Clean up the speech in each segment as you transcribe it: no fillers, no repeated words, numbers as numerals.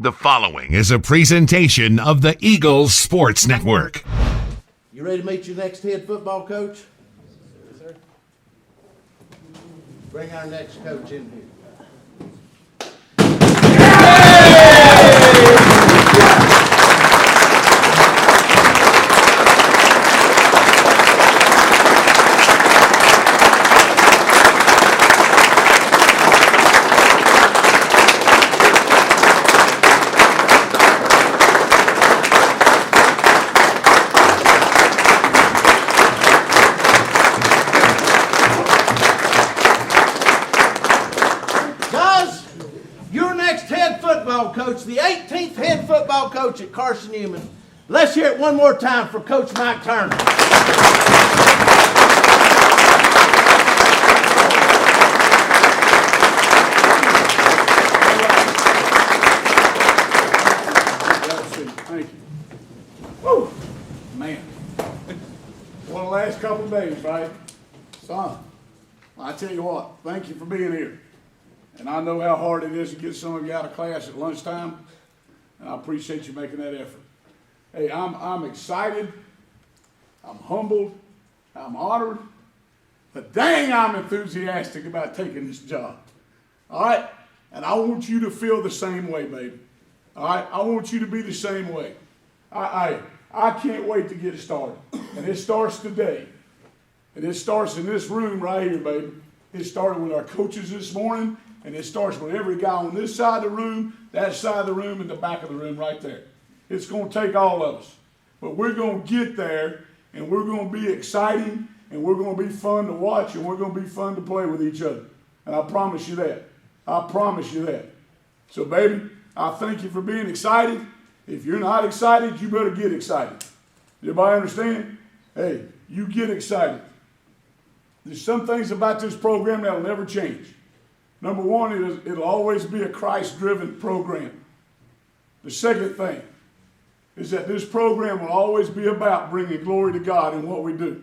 The following is a presentation of the Eagles Sports Network. You ready to meet your next head football coach? Yes, sir. Bring our next coach in here. Coach, the 18th head football coach at Carson-Newman. Let's hear it one more time for Coach Mike Turner. Thank you. Woo! Man. Well, the last couple of days, right? Son, I tell you what, thank you for being here. And I know how hard it is to get some of you out of class at lunchtime, and I appreciate you making that effort. Hey, I'm excited, I'm humbled, I'm honored, but dang, I'm enthusiastic about taking this job. All right? And I want you to feel the same way, baby. All right? I want you to be the same way. I can't wait to get it started. And it starts today. And it starts in this room right here, baby. It started with our coaches this morning. And it starts with every guy on this side of the room, that side of the room, and the back of the room right there. It's going to take all of us. But we're going to get there, and we're going to be exciting, and we're going to be fun to watch, and we're going to be fun to play with each other. And I promise you that. I promise you that. So, baby, I thank you for being excited. If you're not excited, you better get excited. Everybody understand? Hey, you get excited. There's some things about this program that will never change. Number one, it'll always be a Christ-driven program. The second thing is that this program will always be about bringing glory to God in what we do.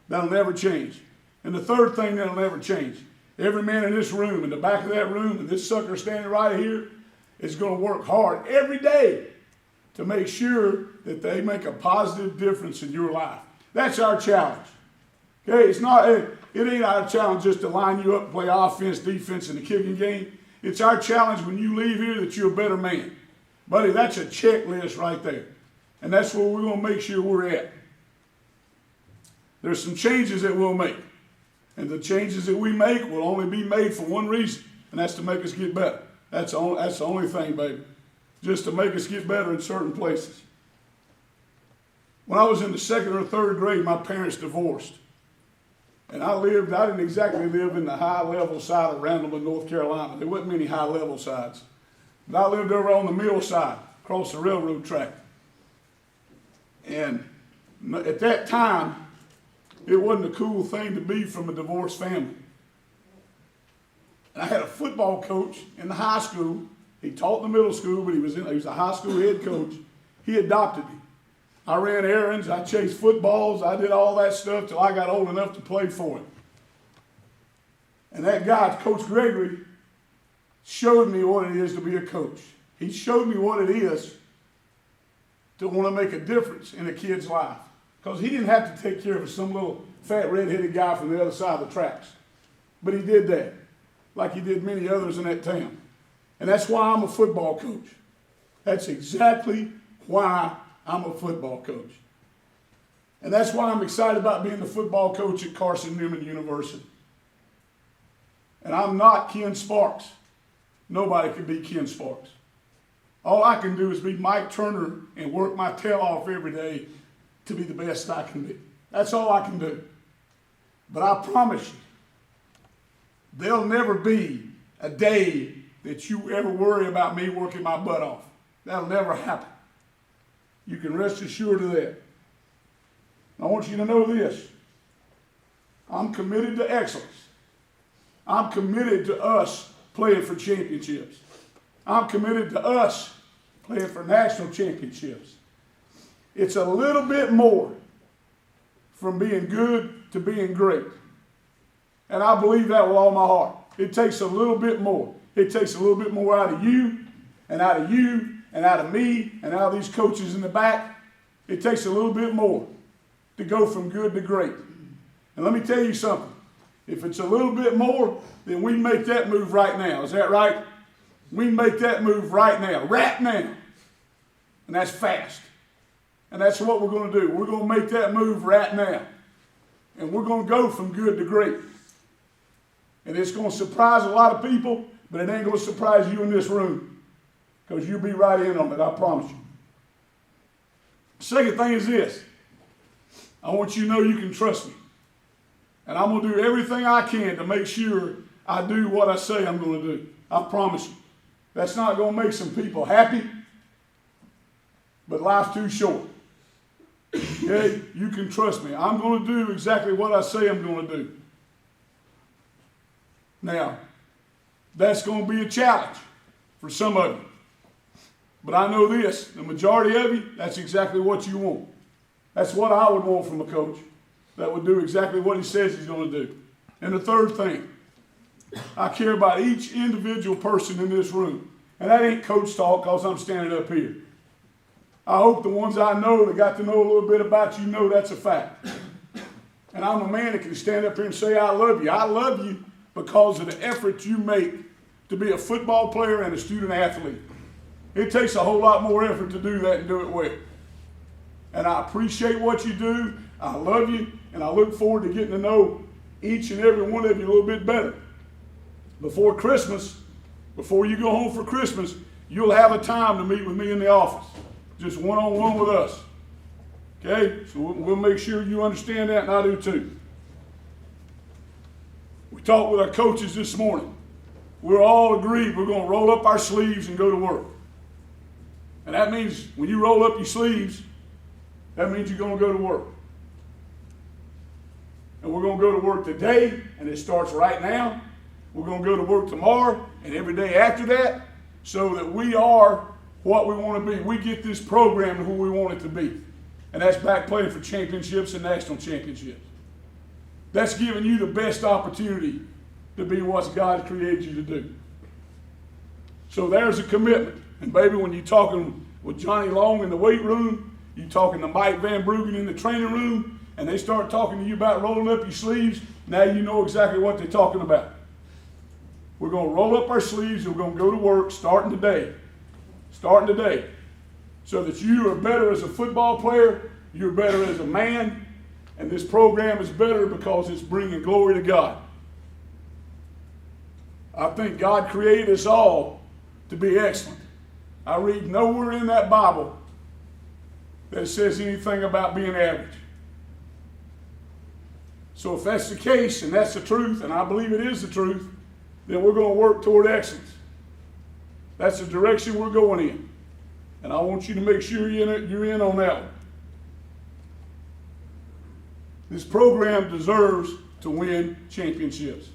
That'll never change. And the third thing that'll never change, every man in this room, in the back of that room, and this sucker standing right here, is going to work hard every day to make sure that they make a positive difference in your life. That's our challenge. Okay, it ain't our challenge just to line you up and play offense, defense, in the kicking game. It's our challenge when you leave here that you're a better man. Buddy, that's a checklist right there. And that's where we're going to make sure we're at. There's some changes that we'll make. And the changes that we make will only be made for one reason, and that's to make us get better. That's the only thing, baby. Just to make us get better in certain places. When I was in the second or third grade, my parents divorced. And I didn't exactly live in the high-level side of Randleman, North Carolina. There wasn't many high-level sides. But I lived over on the mill side, across the railroad track. And at that time, it wasn't a cool thing to be from a divorced family. And I had a football coach in the high school. He taught in the middle school, but he was a high school head coach. He adopted me. I ran errands, I chased footballs, I did all that stuff till I got old enough to play for him. And that guy, Coach Gregory, showed me what it is to be a coach. He showed me what it is to want to make a difference in a kid's life. Because he didn't have to take care of some little fat red-headed guy from the other side of the tracks. But he did that, like he did many others in that town. And that's why I'm a football coach. That's exactly why I'm a football coach. And that's why I'm excited about being the football coach at Carson-Newman University. And I'm not Ken Sparks. Nobody can be Ken Sparks. All I can do is be Mike Turner and work my tail off every day to be the best I can be. That's all I can do. But I promise you, there'll never be a day that you ever worry about me working my butt off. That'll never happen. You can rest assured of that. I want you to know this. I'm committed to excellence. I'm committed to us playing for championships. I'm committed to us playing for national championships. It's a little bit more from being good to being great. And I believe that with all my heart. It takes a little bit more. It takes a little bit more out of you. and out of you, and out of me, and out of these coaches in the back, it takes a little bit more to go from good to great. And let me tell you something. If it's a little bit more, then we make that move right now. Is that right? We make that move right now. And that's fast. And that's what we're going to do. We're going to make that move right now. And we're going to go from good to great. And it's going to surprise a lot of people, but it ain't going to surprise you in this room. Because you'll be right in on it, I promise you. Second thing is this. I want you to know you can trust me. And I'm going to do everything I can to make sure I do what I say I'm going to do. I promise you. That's not going to make some people happy, but life's too short. Okay? You can trust me. I'm going to do exactly what I say I'm going to do. Now, that's going to be a challenge for some of you. But I know this, the majority of you, that's exactly what you want. That's what I would want from a coach that would do exactly what he says he's going to do. And the third thing, I care about each individual person in this room. And that ain't coach talk because I'm standing up here. I hope the ones I know that got to know a little bit about you know that's a fact. And I'm a man that can stand up here and say, I love you. I love you because of the effort you make to be a football player and a student athlete. It takes a whole lot more effort to do that and do it well. And I appreciate what you do. I love you. And I look forward to getting to know each and every one of you a little bit better. Before Christmas, before you go home for Christmas, you'll have a time to meet with me in the office. Just one-on-one with us. Okay? So we'll make sure you understand that, and I do too. We talked with our coaches this morning. We're all agreed we're going to roll up our sleeves and go to work. And that means when you roll up your sleeves, that means you're going to go to work. And we're going to go to work today, and it starts right now. We're going to go to work tomorrow and every day after that so that we are what we want to be. We get this program to who we want it to be. And that's back playing for championships and national championships. That's giving you the best opportunity to be what God created you to do. So there's a commitment. And baby, when you're talking with Johnny Long in the weight room, you're talking to Mike Van Bruggen in the training room, and they start talking to you about rolling up your sleeves, now you know exactly what they're talking about. We're going to roll up our sleeves and we're going to go to work starting today. So that you are better as a football player, you're better as a man, and this program is better because it's bringing glory to God. I think God created us all to be excellent. I read nowhere in that Bible that it says anything about being average. So if that's the case, and that's the truth, and I believe it is the truth, then we're going to work toward excellence. That's the direction we're going in. And I want you to make sure you're in on that one. This program deserves to win championships.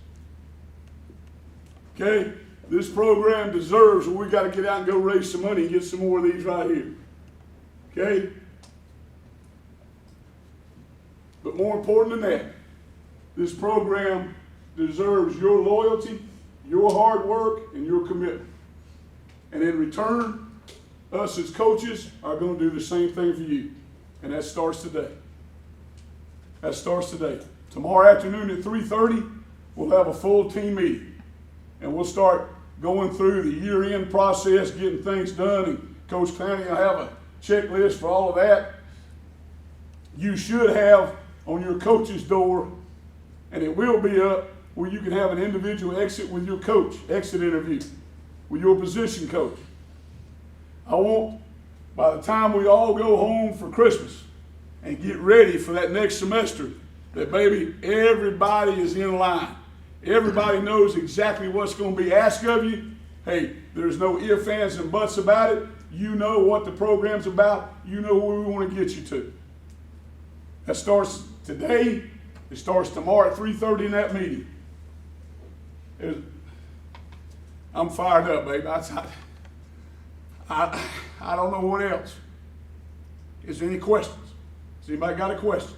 Okay? This program deserves, we got to get out and go raise some money and get some more of these right here. Okay? But more important than that, this program deserves your loyalty, your hard work, and your commitment. And in return, us as coaches are going to do the same thing for you. And that starts today. Tomorrow afternoon at 3:30, we'll have a full team meeting. And we'll start going through the year-end process, getting things done. And Coach Clowney will have a checklist for all of that. You should have on your coach's door, and it will be up, where you can have an individual exit with your coach, exit interview with your position coach. I want, by the time we all go home for Christmas and get ready for that next semester, that baby, everybody is in line. Everybody knows exactly what's going to be asked of you. Hey, there's no ifs, ands, and buts about it. You know what the program's about. You know where we want to get you to. That starts today. It starts tomorrow at 3:30 in that meeting. I'm fired up, baby. I don't know what else. Is there any questions? Has anybody got a question?